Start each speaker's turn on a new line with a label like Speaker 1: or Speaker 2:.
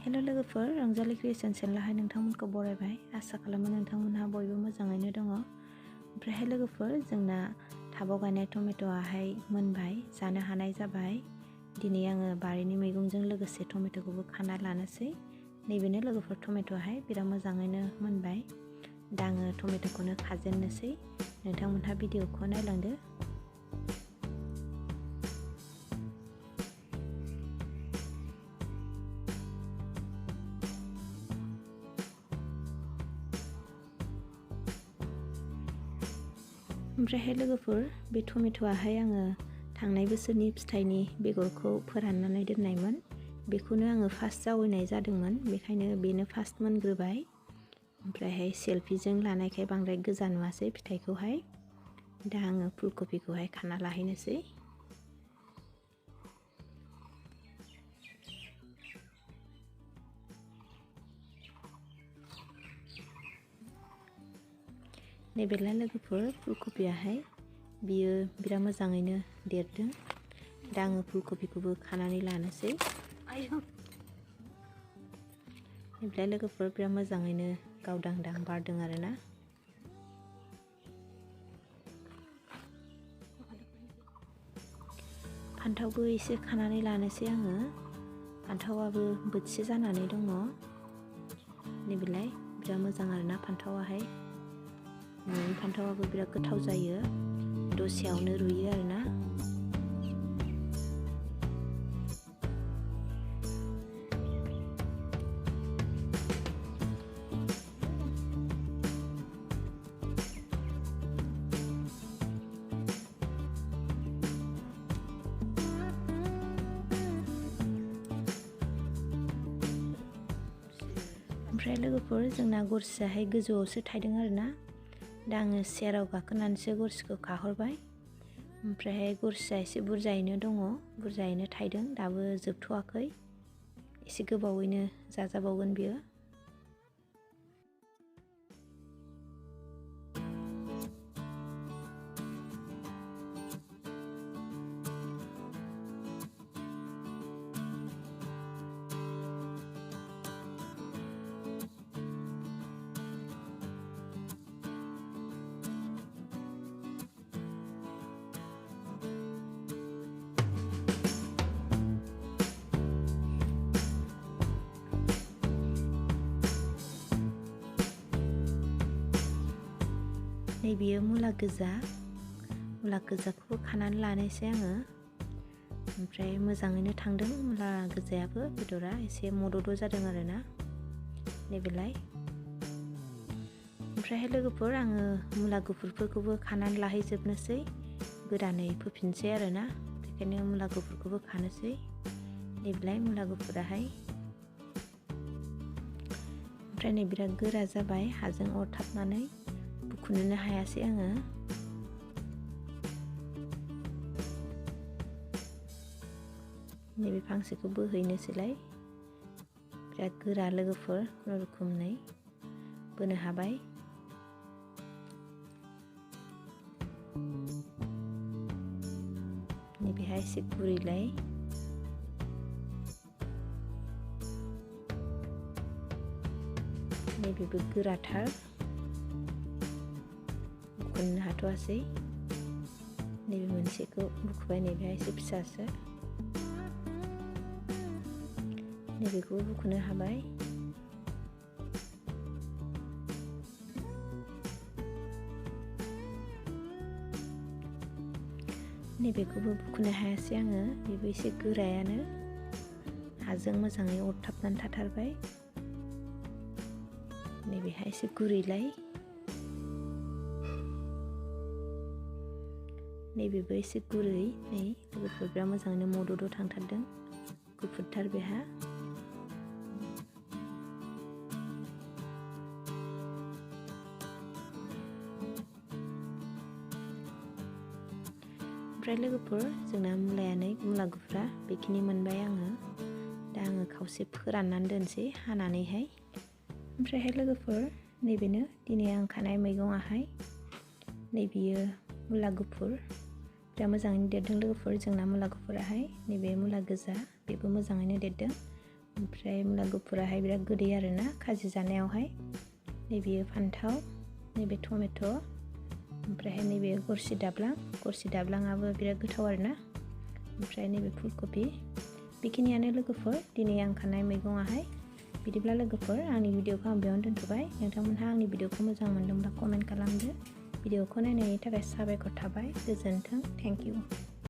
Speaker 1: Hello लोगोफोर, रंजालिक्रिएशन चेनेलावहाय नोंथांमोनखौ बरायबाय। आसा खालामो नोंथांमोनहा बयबो मोजाङैनो दङ। ओमफ्रायहाय लोगोफोर, जोंना टाबाव गायनाय टमेट'आहाय मोनबाय, जानो हानाय जाबाय। दिनै आङो बारिनि मैगंजों लोगोसे टमेट'खौबो खाना लानोसै। नैबेनो लोगोफोर, टमेट'आहाय बिराद मोजाङैनो मोनबाय। दा आङो टमेट'खौनो खाजेननोसै। नोंथांमोनहा भिडिअखौ नायलांदो। ओमफ्रायहाय लोगोफोर, बे टमेट'आहाय आङो थांनाय बोसोरनि फिथाइनि बेगरखौ फोराननानै दोननायमोन। बेखौनो आङो फार्स्ट जावैनाय जादोंमोन, बेखायनो बेनो फार्स्ट मोनग्रोबाय। ओमफ्रायहाय सेलफिजों लानायखाय बांद्राय गोजा नुवासै फिथाइखौहाय। दा आङो फुलकबिखौहाय खाना लाहैनोसै। नैबेलाय लोगोफोर, फुलकबियाहाय बियो बिराद मोजाङैनो देरदों। दा आङो फुलकबिखौबो खानानै लानोसै। नैबेलाय लोगोफोर, बिराद मोजाङैनो गावदांदां बारदों आरोना। फान्थावबो एसे खानानै लानोसै आङो। फान्थावाबो बोथिसे जानानै दङ। नैबेलाय बिराद मोजां आरोना फान्थावाहाय। न'नि फान्थावाबो बिराद गोथाव जायो, दसेयावनो रुयो आरोना। ओमफ्राय लोगोफोर, जोंना गरसियाहाय गोजौआवसो थायदों आरोना। दा आङो सेराव गाखोनानैसो गरसिखौ खाहरबाय। ओमफ्रायहाय गरसिया एसे बुरजायैनो दङ, बुरजायैनो थायदों, दाबो जोबथ'वाखै। एसे गोबावैनो जाजाबावगोन बियो। नैबेयो मुला गोजा, मुला गोजाखौबो खानानै लानोसै आङो। ओमफ्राय मोजाङैनो थांदों मुला गोजायाबो, बेदरा एसे मदद जादों आरोना। नैबेलाय ओमफ्रायहाय लोगोफोर, आङो मुला गुफुरफोरखौबो खानानै लाहैजोबनोसै। गोदानै फोफिनसै आरोना, बेखायनो मुला गुफुरखौबो खानोसै। नैबेलाय मुला गुफुराहाय। ओमफ्राय नै बिराद गोरा जाबाय, हाजों अरथाबनानै बुखुनोनो हायासै आङो। नैबे फांसेखौ बोहैनोसैलाय। बिराद गोरा लोगोफोर, खुनुरुखुमै बोनो हाबाय। नैबेहाय एसे गुरैलाय। नैबेबो गोराथार, बुखुनो हाथ'वासै। नैबे मोनसेखौ बुखुबाय, नैबेहाय एसे फिसासो। नैबेखौबो बुखुनो हाबाय। नैबेखौबो बुखुनो हायासै आङो, बेबो एसे गोरायानो, हाजों मोजाङै अरथाबनानै थाथारबाय। नैबेहाय एसे गुरैलाय। नैबेबो एसे गुरै, नै लोगोफोर बिराद मोजाङैनो मददाव थांथारदों, गुफुरथार बेहा। ओमफ्राय लोगोफोर, जोंना मुला गुफुरा बेखिनि मोनबाय आङो। दा आङो खावसे फोराननानै दोनसै हानानैहाय। ओमफ्रायहाय लोगोफोर, नैबेनो दिनै आं खानाय मैगङाहाय। नैबेयो मुला गुफुर, बिराद मोजाङैनो देरदों लोगोफोर जोंना मुला गुफुराहाय। नैबे मुला गोजा, बेबो मोजाङैनो देरदों। ओमफ्राय मुला गुफुराहाय बिराद गोदै आरोना खाजि जानायावहाय। नैबेयो फान्थाव, नैबे टमेट', ओमफ्रायहाय नैबे गरसि दाब्लाङाबो बिराद गोथाव आरोना। ओमफ्राय नैबे फुलकबि। बेखिनियानो लोगोफोर दिनै आं खानाय मैगङाहाय। बिदिब्ला लोगोफोर आंनि भिडिअखौ आं बेयावनो दोनथ'बाय। नोंथांमोनहा आंनि भिडिअखौ मोजां मोनदोंब्ला कमेन्ट खालामदो। भिडिअखौ नायनायनि थाखाय साबायखर थाबाय। गोजोन्थों। Thank you.